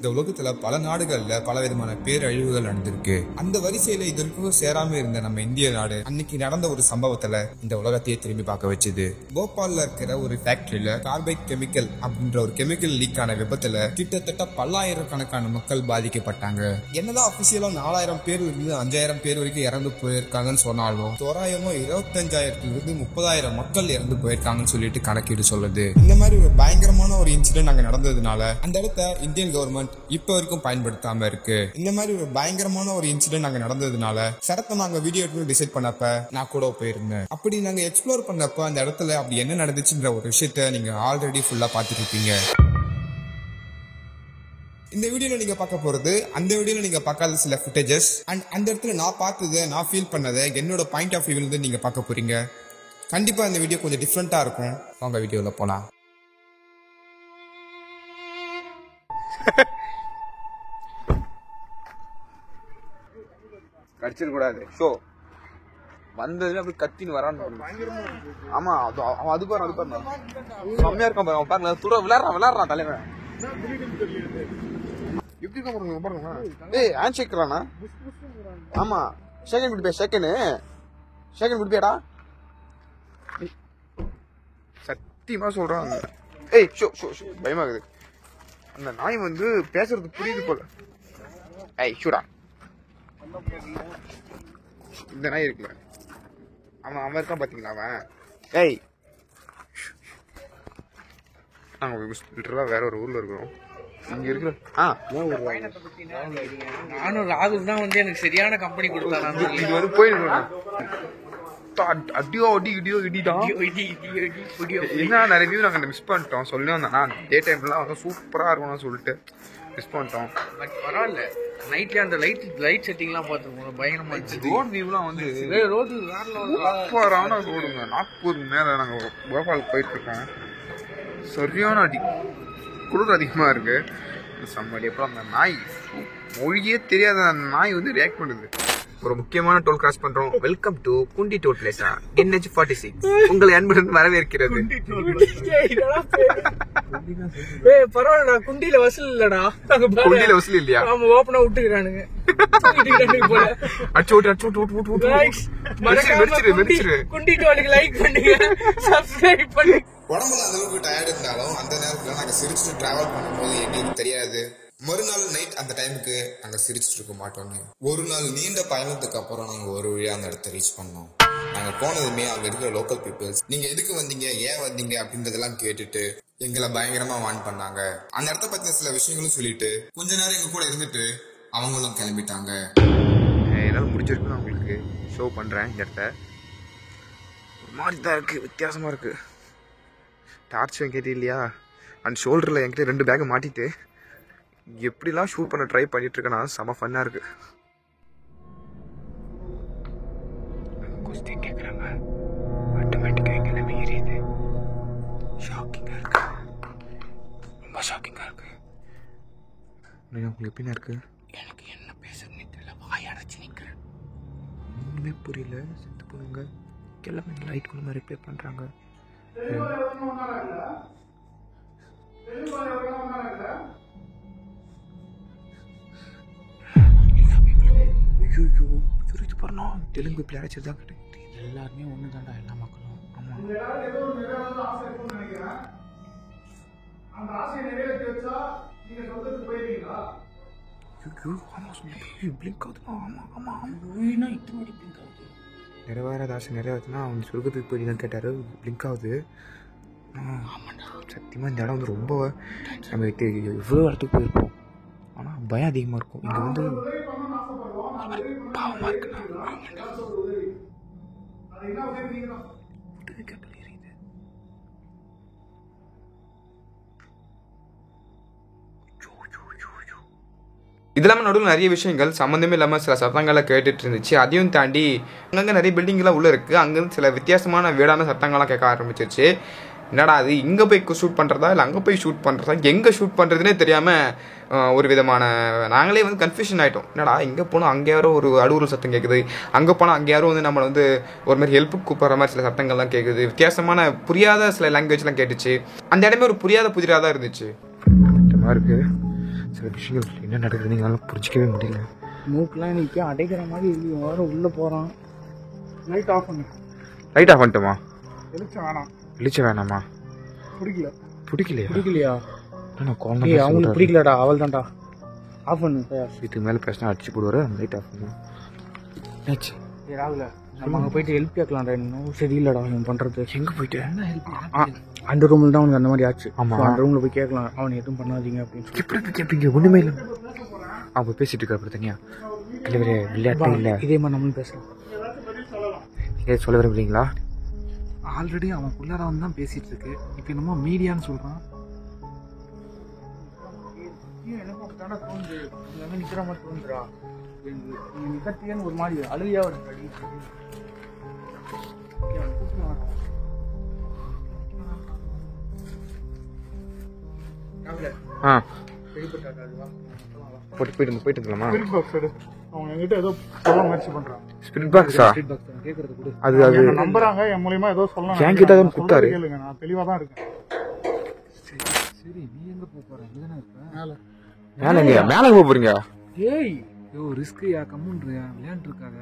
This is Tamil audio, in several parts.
இந்த உலகத்துல பல நாடுகள்ல பல விதமான பேரழிவுகள் நடந்திருக்கு. அந்த வரிசையில இதற்கும் சேராம இருந்த நம்ம இந்திய நாடு அன்னைக்கு நடந்த ஒரு சம்பவத்துல இந்த உலகத்தையே திரும்பி பார்க்க வச்சுது. போபால்ல இருக்கிற ஒரு ஃபேக்டரியில கார்பைட் கெமிக்கல் அப்படின்ற ஒரு கெமிக்கல் லீக் ஆன விபத்துல கிட்டத்தட்ட பல்லாயிரக்கணக்கான மக்கள் பாதிக்கப்பட்டாங்க. என்னதான் அபிஷியலா 4000 பேர் இருந்து 5000 பேர் வரைக்கும் இறந்து போயிருக்காங்கன்னு சொன்னாலும் தோராயமா 25,000 30,000 மக்கள் இறந்து போயிருக்காங்கன்னு சொல்லிட்டு கணக்கீடு சொல்லுது. இந்த மாதிரி ஒரு பயங்கரமான ஒரு இன்சிடென்ட் அங்க நடந்ததுனால அந்த இடத்த இந்தியன் கவர்மெண்ட் இப்ப வரைக்கும் பயன்படுத்தாம இருக்கு. இந்த மாதிரி ஒரு பயங்கரமான ஒரு இன்சிடென்ட் அங்க நடந்ததுனால சரத்தை நாங்க வீடியோ எடுத்து டிசைட் பண்ணப்ப நான் கூட போயிருந்தேன். அப்படி நாங்க எக்ஸ்ப்ளோர் பண்ணப்ப அந்த இடத்துல அப்படி என்ன நடந்துச்சுன்ற ஒரு விஷயத்த நீங்க ஆல்ரெடி ஃபுல்லா பாத்துட்டு இருப்பீங்க. இந்த வீடியோல நீங்க பார்க்க போறது அந்த வீடியோல நீங்க பார்க்காத சில ஃபுட்டேஜஸ் அண்ட் அந்த இடத்துல நான் பார்த்ததை நான் ஃபீல் பண்ணதை என்னோட பாயிண்ட் ஆஃப் வியூல இருந்து நீங்க பார்க்க போறீங்க. கண்டிப்பா இந்த வீடியோ கொஞ்சம் டிஃப்ரெண்டா இருக்கும். வாங்க வீடியோல போலாம். கடிச்சிடக்கூடாது. ஸோ வந்ததுல அப்படி கத்தின்னு வரான்னு. ஆமா அது பாரு செம்மையா இருக்கான் பாரு. அவன் பாருங்க துட விளையாடுறான் தலைவன். எப்படி இருக்கான் பாருங்க. ஏய் ஹேண்ட் ஷேக்றானா? ஆமா செகண்ட் குடிப்பியாடா. சத்தியமா சொல்றான். ஏய் ஷோ பயமாகுது. அந்த நாய் வந்து பேசுறது புரியுது போல. ஏய் ஷூடா. இந்த நாய் இருக்குல்ல அவன் இருக்கான் பாத்தீங்களா அவன். ஏய் நாங்க வேற ஒரு ஊர்ல இருக்கிறோம். இங்க இருக்கிற நானும் ராகுல் தான் வந்து எனக்கு சரியான கம்பெனி கொடுத்தாங்க. இங்க வந்து போயிருக்கோம். அடியோ இடிதான் என்ன நிறைய வியூ நாங்க மிஸ் பண்ணிட்டோம். சொல்லி வந்தேன் டே டைம்லாம் வந்து சூப்பரா இருக்கும்னு சொல்லிட்டு மிஸ் பண்ணிட்டோம். பட் பரவாயில்ல, நைட்ல அந்த லைட் செட்டிங்லாம் பார்த்துருக்கோம். பயங்கரமா இருந்துச்சு. ரோட் வியூலாம் வந்து ரோடு சூப்பரான ரோடுங்க. நாக்பூர் மேல நாங்க போபால் போயிட்டு இருக்கோம். சரியான அடி குளிர் அதிகமா இருக்கு. செம்மடி. அப்புறம் அந்த நாய் மொழியே தெரியாத அந்த நாய் வந்து ரியாக்ட் பண்ணுது. ஒரு முக்கியமான டோல் கிராஸ் பண்றோம். வெல்கம் டு குண்டி டோல் பிளேஸா NH46 உங்களை அன்புடன் வரவேற்கிறது. பரவாயில்லடா, குண்டியில வசூல் இல்லடா. குண்டியில வசூல் இல்லையா? ஆமா, ஓப்பனா விட்டுக்கிறானுங்க. குண்டி டோலுக்கு லைக் பண்ணுங்க, சப்ஸ்கிரைப் பண்ணுங்க. உடம்புல அந்த அளவுக்கு டயர்ட் இருந்தாலும் அந்த நேரத்துல நாங்க சிரிச்சுட்டு டிராவல் பண்ணும்போது எங்களுக்கு தெரியாது மறுநாள் நைட் அந்த டைமுக்கு நாங்க சிரிச்சுட்டு இருக்க மாட்டோம்னு. ஒரு நாள் நீண்ட பயணத்துக்கு அப்புறம் நாங்க ஒரு வழியா அந்த இடத்த ரீச் பண்ணோம். நாங்க போனதுமே அங்க இருக்கிற லோக்கல் பீப்புள்ஸ் நீங்க எதுக்கு வந்தீங்க, ஏன் வந்தீங்க அப்படின்றதெல்லாம் கேட்டுட்டு எங்களை பயங்கரமா வான் பண்ணாங்க. அந்த இடத்த பத்தின சில விஷயங்களும் சொல்லிட்டு கொஞ்ச நேரம் எங்க கூட இருந்துட்டு அவங்களும் கிளம்பிட்டாங்க. என்னால முடிஞ்சிருக்கு. நான் உங்களுக்கு ஷோ பண்றேன். இந்த இடத்த ஒரு மாதிரி தான் இருக்கு, வித்தியாசமா இருக்கு. டார்ச் என்கிட்ட இல்லையா, அண்ட் ஷோல்டர்ல என்கிட்ட 2 பேக்கை மாட்டிட்டு எப்படிலாம் ஷூட் பண்ண ட்ரை பண்ணிட்டு இருக்கேன்னா செம ஃபன்னா இருக்கு. கொஸ்டின் கேட்குறாங்க. ஆட்டோமேட்டிக்காக எங்க எல்லாமே எரியுது. ஷாக்கிங்காக இருக்கு, ரொம்ப ஷாக்கிங்காக இருக்கு. உங்களுக்கு எப்படின்னா இருக்கு? எனக்கு என்ன பேசுறதுன்னு தெரியல, வாயடைச்சு நிற்கிறேன். ஒன்றுமே புரியல. செத்து போடுங்க. எல்லாமே லைட் கூட மாதிரி ரிப்பேர் பண்ணுறாங்க. தெலுங்கு பீப்புள் யாராச்சும் கிடையாது. எல்லாருமே ஒன்று தாண்டா, எல்லா மக்களும். ஆமாம், நிறைவேறாத ஆசை நிறைவேற்றுனா அவங்க சொர்க்கத்துக்கு போய் கேட்டாரு. பிளிங்க் ஆகுது. சத்தியமாக இந்த இடம் வந்து ரொம்ப நம்ம எவ்வளோ இடத்துக்கு போயிருப்போம், ஆனால் பயம் அதிகமாக இருக்கும். இங்கே வந்து பாவமாக இருக்குண்ணா. இது இல்லாமல் நடுவில் நிறைய விஷயங்கள் சம்மந்தமே இல்லாமல் சில சத்தங்களை கேட்டுட்டு இருந்துச்சு. அதையும் தாண்டி அங்கங்கே நிறைய பில்டிங்லாம் உள்ளே இருக்குது. அங்கேருந்து சில வித்தியாசமான வீடான சத்தங்கள்லாம் கேட்க ஆரம்பிச்சிருச்சு. என்னடா அது இங்கே போய் ஷூட் பண்ணுறதா இல்லை அங்கே போய் ஷூட் பண்ணுறதா, எங்கே ஷூட் பண்ணுறதுனே தெரியாமல் ஒரு விதமான நாங்களே வந்து கன்ஃபியூஷன் ஆகிட்டோம். என்னடா இங்கே போனால் அங்கே யாரோ ஒரு அலுவல் சத்தம் கேட்குது, அங்கே போனால் அங்கே யாரும் வந்து நம்மளை வந்து ஒரு மாதிரி ஹெல்ப்புக்கு கூப்பிட்ற மாதிரி சில சத்தங்கள்லாம் கேட்குது. வித்தியாசமான புரியாத சில லாங்குவேஜ்லாம் கேட்டுச்சு. அந்த இடமே ஒரு புரியாத புதிராக தான் இருந்துச்சு. இருக்குது சில விஷயங்கள் என்ன நடக்குது எங்களால் புரிஞ்சிக்கவே முடியல. மூக்கெலாம் நிற்க அடைக்கிற மாதிரி இல்லை. வர உள்ளே போகிறான். லைட் ஆஃப் பண்ணு. லைட் ஆஃப் பண்ணிட்டோமா? வெளிச்சம் வேணாம். வெளிச்சம் வேணாமா? பிடிக்கலையா? நான் குழந்தை அவங்களுக்கு பிடிக்கலடா. அவள் தான்டா. ஆஃப் பண்ணு. இதுக்கு மேலே பேசினா அடிச்சு போடுவார். அந்த லைட் ஆஃப் பண்ணு. ஆச்சு. ராகுல நம்ம அங்கே போயிட்டு ஹெல்ப் கேட்கலாம்டா. இன்னும் சரி இல்லைடா அவன் பண்ணுறது. எங்கே போயிட்டு என்ன ஹெல்ப்? அந்த ரூமில் தான் அவனுக்கு அந்த மாதிரி ஆச்சு. ஆமாம், அந்த ரூமில் போய் கேட்கலாம். அவன் எதுவும் பண்ணாதீங்க அப்படின்னு சொல்லி. எப்படி கேட்பீங்க? ஒன்றுமே இல்லை. அவன் பேசிட்டு இருக்கா அப்புறம் தனியா. இல்லை விளையாட்டு இல்லை. இதே மாதிரி நம்மளும் பேசலாம். ஏன் சொல்ல விரும்புறீங்களா? ஆல்ரெடி அவன் உள்ளார வந்து தான் பேசிட்டு இருக்கு. இப்போ என்னமோ மீடியான்னு சொல்கிறான். நிற்கிற மாதிரி தோன்றுறா. நிகழ்த்தியன்னு ஒரு மாதிரி அழுவியா ஒரு போயிட்டு இருக்கலாமா? அவங்க என்கிட்ட ஏதோ சொல்ல முயற்சி பண்றாங்க. ஸ்பிரிட் பாக்ஸா? அது அது நம்புறாங்க. என் மூலியமா ஏதோ சொல்லலாம். என்கிட்ட தான் கூப்பிட்டாரு. கேளுங்க, நான் தெளிவா தான் இருக்கேன். சரி, நீ எங்க போற? இங்கதானே இருக்க. மேல போக போறீங்க? ஏய் யோ ரிஸ்க் யா கம்முன்றியா விளையாண்டு இருக்காத.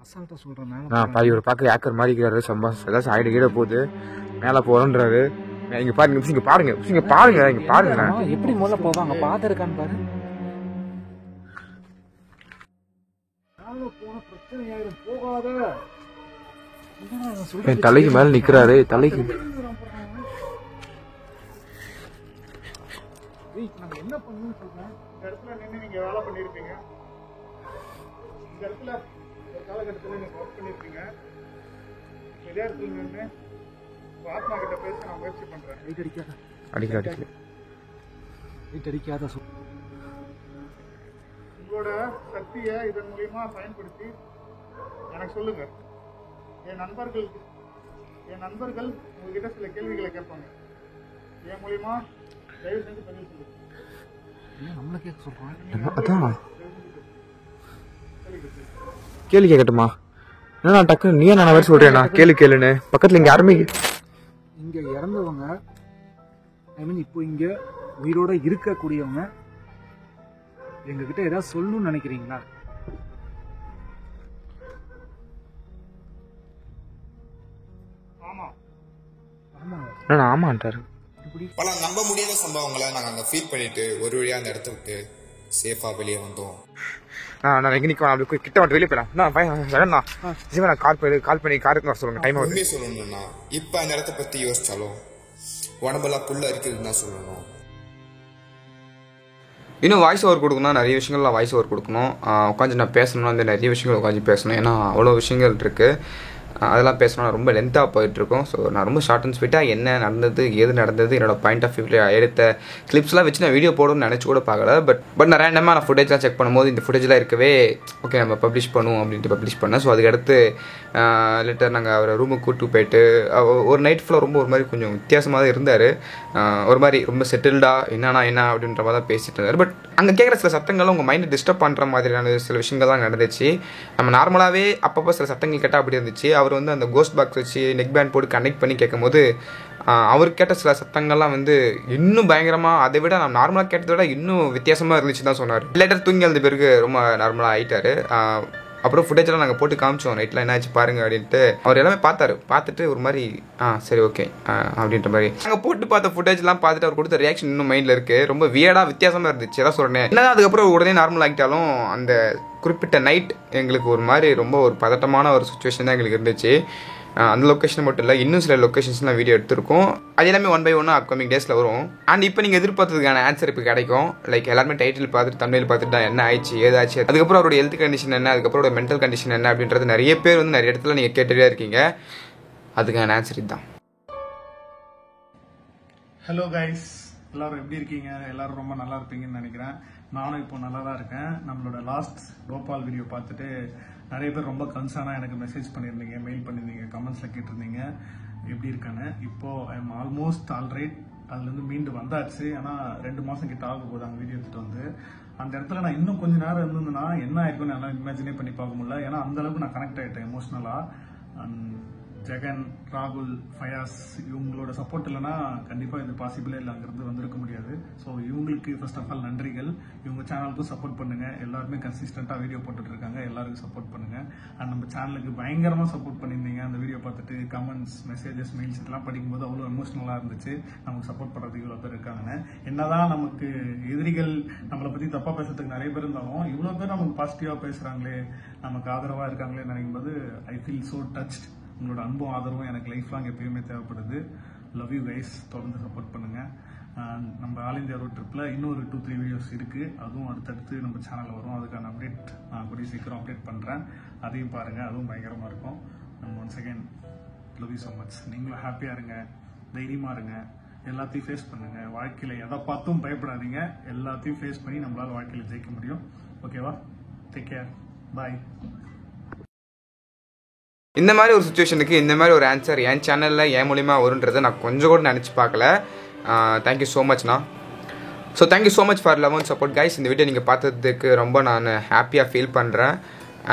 அசால்ட்டா சொல்றேன். மேல பாதி ஒரு பாக்க ஏக்கர் மாதிரி இருக்கிறாரு. சம்பாஸ் ஏதாச்சும் ஆயிடு கீழே போகுது. மேல போறோன்றாரு. இங்க பாருங்க, இங்க பாருங்க, இங்க பாருங்க, இங்க பாருங்க. எப்படி முதல்ல போவாங்க? பாத்து இருக்கான்னு பாரு. என் தலைக்கு மேல நிக்கிறாரு. தலைக்கு என்ன பண்ணணும்னு சொல்றேன். இந்த இடத்துல நின்று நீங்க வேலை பண்ணிருப்பீங்க. இந்த இடத்துல ஒரு காலகட்டத்தில் நீங்க ஒர்க் பண்ணிருப்பீங்க. இதே இடத்துல நின்று ஆத்மா கிட்ட பேச நான் முயற்சி பண்றேன். அடிக்காத உங்களோட சக்தியை இதன் மூலியமா பயன்படுத்தி எனக்கு சொல்லுங்க. என் நண்பர்கள் உங்ககிட்ட சில கேள்விகளை கேட்பாங்க. என் மூலியமா தயவு செஞ்சு பதில் சொல்லுங்க. நம்மள கேட்க சொல்றான். அதான் கேள்வி கேட்கட்டுமா? என்ன டக்குன்னு நீ நான் வர சொல்றேன்னா கேளுன்னு பக்கத்துல இங்க யாருமே இங்க இறந்தவங்க, ஐ மீன் இப்போ இங்க உயிரோட இருக்கக்கூடியவங்க எங்ககிட்ட ஏதாவது சொல்லணும்னு நினைக்கிறீங்களா? ஆமான்ட்டாரு. பல நம்ப முடியாத சம்பவங்களை நாங்கள் அங்கே ஃபீல் பண்ணிட்டு ஒரு வழியாக அந்த இடத்த விட்டு சேஃபாக வெளியே வந்தோம். நான் எங்க நிற்க அப்படி கிட்ட மட்டும் வெளியே போயிடலாம். நான் கால் பண்ணி காருக்கு வர சொல்லுங்க. டைம் உண்மையை சொல்லணும்னா இப்போ அந்த இடத்த பற்றி யோசிச்சாலும் உடம்பெல்லாம் புல்ல இருக்குதுன்னு தான் சொல்லணும். இன்னும் வாய்ஸ் ஓவர் கொடுக்கணும். நிறைய விஷயங்கள் வாய்ஸ் ஓவர் கொடுக்கணும். உட்காந்து நான் பேசணும்னா வந்து நிறைய விஷயங்கள் உட்காந்து பேசணும். ஏன்னா அவ்வளோ விஷயங்கள் இருக்குது. அதெல்லாம் பேசணும்னா ரொம்ப லென்த்தாக போயிட்டுருக்கோம். ஸோ நான் ரொம்ப ஷார்ட் அண்ட் ஸ்வீட்டாக என்ன நடந்தது, ஏது நடந்தது, என்னோட பாயிண்ட் ஆஃப் வியூவில் எடுத்த கிளிப்ஸ்லாம் வச்சு நான் வீடியோ போடணும்னு நினச்சி கூட பார்க்கல. பட் நான் ரேண்டமாக நான் ஃபுட்டேஜ்லாம் செக் பண்ணும்போது இந்த ஃபுட்டேஜ்லாம் இருக்கவே ஓகே நம்ம பப்ளிஷ் பண்ணுவோம் அப்படின்ட்டு பப்ளிஷ் பண்ணேன். ஸோ அதுக்கடுத்து லேட்டர் நாங்கள் அவரை ரூமுக்கு கூப்பிட்டு போயிட்டு ஒரு நைட் ஃபுல்லாக ரொம்ப ஒரு மாதிரி கொஞ்சம் வித்தியாசமாக தான் இருந்தார். ஒரு மாதிரி ரொம்ப செட்டில்டாக என்ன அப்படின்ற மாதிரி தான் பேசிட்டு இருந்தார். பட் அங்கே கேட்குற சில சத்தங்களும் உங்கள் மைண்டை டிஸ்டர்ப் பண்ணுற மாதிரியான சில விஷயங்கள் தான் நடந்துச்சு. நம்ம நார்மலாகவே அப்பப்போ சில சத்தங்கள் கேட்டால் அப்படி இருந்துச்சு. அவர் வந்து அந்த கோஸ்ட் பாக்ஸ் வச்சு நெக் பேண்ட் போட்டு கனெக்ட் பண்ணி கேட்கும்போது அவர் கேட்ட சில சத்தங்கள்லாம் வந்து இன்னும் பயங்கரமாக, அதை விட நான் நார்மலாக கேட்டதை விட இன்னும் வித்தியாசமாக இருந்துச்சு தான் சொன்னார். லேட்டர் தூங்கி அந்த பேருக்கு ரொம்ப நார்மலாக ஆகிட்டார். அப்புறம் ஃபுட்டேஜெல்லாம் நாங்கள் போட்டு காமிச்சோம். நைட்டில் என்ன ஆச்சு பாருங்க அப்படின்ட்டு. அவர் எல்லாமே பார்த்துட்டு ஒரு மாதிரி சரி ஓகே அப்படின்ற மாதிரி நாங்கள் போட்டு பார்த்த ஃபுட்டேஜ்லாம் பார்த்துட்டு அவர் கொடுத்த ரியாக்ஷன் இன்னும் மைண்டில் இருக்குது. ரொம்ப வியர்டாக வித்தியாசமாக இருந்துச்சு. எல்லாம் சொல்கிறேன். என்னதான் அதுக்கப்புறம் உடனே நார்மல் ஆகிட்டாலும் அந்த குறிப்பிட்ட நைட் எங்களுக்கு ஒரு மாதிரி ரொம்ப ஒரு பதட்டமான ஒரு சுச்சுவேஷன் தான் எங்களுக்கு இருந்துச்சு. அந்த லொக்கேஷன் மட்டும் இல்லை, இன்னும் சில லொக்கேஷன்ஸ்லாம் வீடியோ எடுத்திருக்கோம். அது எல்லாமே 1 by 1 அப்கமிங் டேஸில் வரும். அண்ட் இப்போ நீங்கள் எதிர்பார்த்ததுக்கான ஆன்சர் இப்போ கிடைக்கும். லைக் எல்லாருமே டைட்டில் பார்த்துட்டு தமிழில் பார்த்துட்டு தான் என்ன ஆயிடுச்சு ஏதாச்சு, அதுக்கப்புறம் அவருடைய ஹெல்த் கண்டிஷன் என்ன, அதுக்கப்புறம் அவருடைய மென்டல் கண்டிஷன் என்ன அப்படின்றது நிறைய பேர் வந்து நிறைய இடத்துல நீங்கள் கேட்டுகிட்டே இருக்கீங்க. அதுக்கான ஆன்சர் இதுதான். ஹலோ கைஸ், எல்லாரும் எப்படி இருக்கீங்க? எல்லாரும் ரொம்ப நல்லா இருப்பீங்கன்னு நினைக்கிறேன். நானும் இப்போ நல்லா தான் இருக்கேன். நம்மளோட லாஸ்ட் கோபால் வீடியோ பார்த்துட்டு நிறைய பேர் ரொம்ப கன்சர்னாக எனக்கு மெசேஜ் பண்ணியிருந்தீங்க, மெயில் பண்ணியிருந்தீங்க, கமெண்ட்ஸில் கேட்டிருந்தீங்க எப்படி இருக்கான்னு. இப்போது ஐ எம் ஆல்மோஸ்ட் ஆல்ரைட். அதுலேருந்து மீண்டு வந்தாச்சு. ஆனால் 2 மாதம் கிட்ட ஆக போகுது அந்த வீடியோ எடுத்துகிட்டு வந்து. அந்த இடத்துல நான் இன்னும் கொஞ்சம் நேரம் இருந்ததுன்னா என்ன ஆயிருக்குன்னு என்னால் இமேஜினே பண்ணி பார்க்க முடியல. ஏன்னா அந்தளவுக்கு நான் கனெக்ட் ஆகிட்டேன் எமோஷ்னலாக. ஜெகன், ராகுல், ஃபயாஸ் இவங்களோட சப்போர்ட் இல்லைன்னா கண்டிப்பாக இது பாசிபிளே இல்லை, அங்கிருந்து வந்திருக்க முடியாது. ஸோ இவங்களுக்கு ஃபர்ஸ்ட் ஆஃப் ஆல் நன்றிகள். இவங்க சேனலுக்கும் சப்போர்ட் பண்ணுங்க. எல்லாருமே கன்சிஸ்டண்டாக வீடியோ போட்டுட்டு இருக்காங்க. எல்லாருக்கும் சப்போர்ட் பண்ணுங்க. அண்ட் நம்ம சேனலுக்கு பயங்கரமாக சப்போர்ட் பண்ணியிருந்தீங்க. அந்த வீடியோ பார்த்துட்டு கமெண்ட்ஸ், மெசேஜஸ், மெயில்ஸ் இதெல்லாம் படிக்கும்போது அவ்வளோ எமோஷனலாக இருந்துச்சு. நமக்கு சப்போர்ட் பண்ணுறதுக்கு இவ்வளோ பேர் இருக்காங்க. என்னதான் நமக்கு எதிரிகள் நம்மளை பற்றி தப்பாக பேசுறதுக்கு நிறைய பேர் இருந்தாலும் இவ்வளோ பேர் நமக்கு பாசிட்டிவாக பேசுகிறாங்களே, நமக்கு ஆதரவாக இருக்காங்களே நினைக்கும் போது ஐ ஃபீல் ஸோ டச்ட். உங்களோட அன்பும் ஆதரவும் எனக்கு லைஃப் லாங் எப்பயுமே தேவைப்படுது. Love you guys. தொடர்ந்து சப்போர்ட் பண்ணுங்க. நம்ம ஆல் இந்தியா ரோட் ட்ரிப்பில் இன்னொரு 2-3 வீடியோஸ் இருக்குது. அதுவும் அடுத்தடுத்து நம்ம சேனலில் வரும். அதுக்கான அப்டேட் நான் கூடிய சீக்கிரம் அப்டேட் பண்ணுறேன். அதையும் பாருங்கள். அதுவும் பயங்கரமாக இருக்கும். நம்ம once again love you so much. நீங்களும் ஹாப்பியாக இருங்க, தைரியமாக இருங்க, எல்லாத்தையும் ஃபேஸ் பண்ணுங்கள். வாழ்க்கையில் எதை பார்த்தும் பயப்படாதீங்க. எல்லாத்தையும் ஃபேஸ் பண்ணி நம்மளால் வாழ்க்கையில் ஜெயிக்க முடியும். ஓகேவா? Take care. பாய். இந்த மாதிரி ஒரு சுச்சுவேஷனுக்கு இந்த மாதிரி ஒரு ஆன்சர் என் சேனலில் என் மூலிமா வருன்றதை நான் கொஞ்சம் கூட நினச்சி பார்க்கல. தேங்க்யூ ஸோ மச்ண்ணா. So thank you so much for love and support guys. இந்த வீடியோ நீங்கள் பார்த்ததுக்கு ரொம்ப நான் ஹாப்பியாக ஃபீல் பண்ணுறேன்.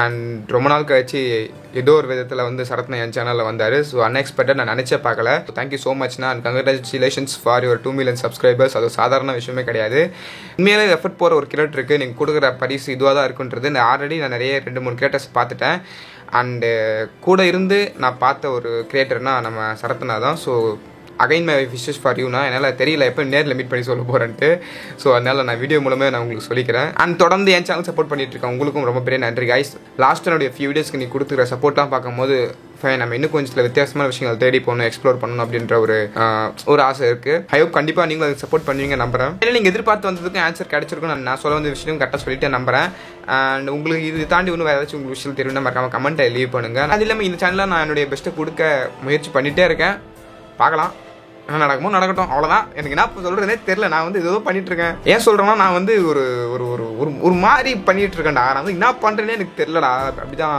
அண்ட் ரொம்ப நாள் கழிச்சு ஏதோ ஒரு விதத்தில் வந்து சரத்னா என் சேனலில் வந்தார். ஸோ அன்எக்ஸ்பெக்டட், நான் நினச்சே பார்க்கல. ஸோ தேங்க்யூ ஸோ மச்ண்ணா. And congratulations for your 2 million subscribers. அது சாதாரண விஷயமே கிடையாது. உண்மையிலே எஃபர்ட் போகிற ஒரு கிரியேட்டர் இருக்குது. நீங்கள் கொடுக்குற பரிசு இதுவாக தான் இருக்குன்றது ஆல்ரெடி நான் நிறைய 2-3 கிரியேட்டர்ஸ் பார்த்துட்டேன். அண்டு கூட இருந்து நான் பார்த்த ஒரு கிரியேட்டர்னால் நம்ம சரத்னா தான். So again my wishes for யூனா. என்னால் தெரியல எப்போ நேரில் மீட் பண்ணி சொல்ல போகிறேன்ட்டு. ஸோ அதனால் நான் வீடியோ மூலமே நான் உங்களுக்கு சொல்லிக்கிறேன். அண்ட் தொடர்ந்து என் சேனல் சப்போர்ட் பண்ணிட்டு இருக்கேன். உங்களுக்கும் ரொம்ப பெரிய நன்றி கைஸ். லாஸ்ட் என்னுடைய ஃபியூ வீடியோஸ்க்கு நீ கொடுத்துக்கிற சப்போர்ட்லாம் பார்க்கும்போது ஃபைன், நம்ம இன்னும் கொஞ்சம் சில வித்தியாசமான விஷயங்கள் தேடி போகணும், எக்ஸ்ப்ளோர் பண்ணணும் அப்படின்ற ஒரு ஆசை இருக்குது. ஐ ஹோப் கண்டிப்பாக நீங்களும் அதுக்கு சப்போர்ட் பண்ணுவீங்க நம்புறேன். ஏன்னா நீங்கள் எதிர்பார்த்து வந்ததுக்கு ஆன்சர் கிடைச்சிருக்கும். நான் சொல்ல வந்த விஷயம் கரெக்டாக சொல்லிட்டு நம்புறேன். அண்ட் உங்களுக்கு இது தாண்டி இன்னும் வேறு ஏதாச்சும் உங்களுக்கு விஷயம் தெரியும்னா மறக்காம கமெண்ட்டை லீவ் பண்ணுங்கள். அது இல்லாமல் இந்த சேனலில் நான் என்னுடைய பெஸ்ட்டை கொடுக்க முயற்சி பண்ணிகிட்டே இருக்கேன். பார்க்கலாம் என்ன நடக்குமோ நடக்கட்டும், அவ்வளோதான். எனக்கு என்ன சொல்கிறதே தெரில. நான் வந்து ஏதோ பண்ணிட்டு இருக்கேன். ஏன் சொல்கிறேன்னா நான் வந்து ஒரு ஒரு ஒரு மாதிரி பண்ணிட்டு இருக்கேன்டா. நான் வந்து என்ன பண்ணுறேன்னே எனக்கு தெரிலடா. அப்படிதான்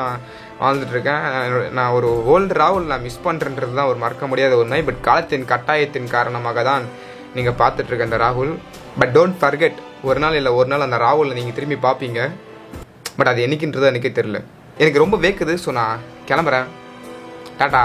வாழ்ந்துட்டு இருக்கேன். நான் ஒரு ஓல்டு ராகுல் நான் மிஸ் பண்ணுறன்றது தான் ஒரு மறக்க முடியாத உண்மை. பட் காலத்தின் கட்டாயத்தின் காரணமாக தான் நீங்கள் பார்த்துட்டு இருக்க அந்த ராகுல். பட் டோன்ட் ஃபர்கெட், ஒரு நாள் இல்லை ஒரு நாள் அந்த ராகுலை நீங்கள் திரும்பி பார்ப்பீங்க. பட் அது என்னைக்குன்றது எனக்கே தெரில. எனக்கு ரொம்ப வேக்குது. ஸோ நான் கிளம்புறேன். டாட்டா.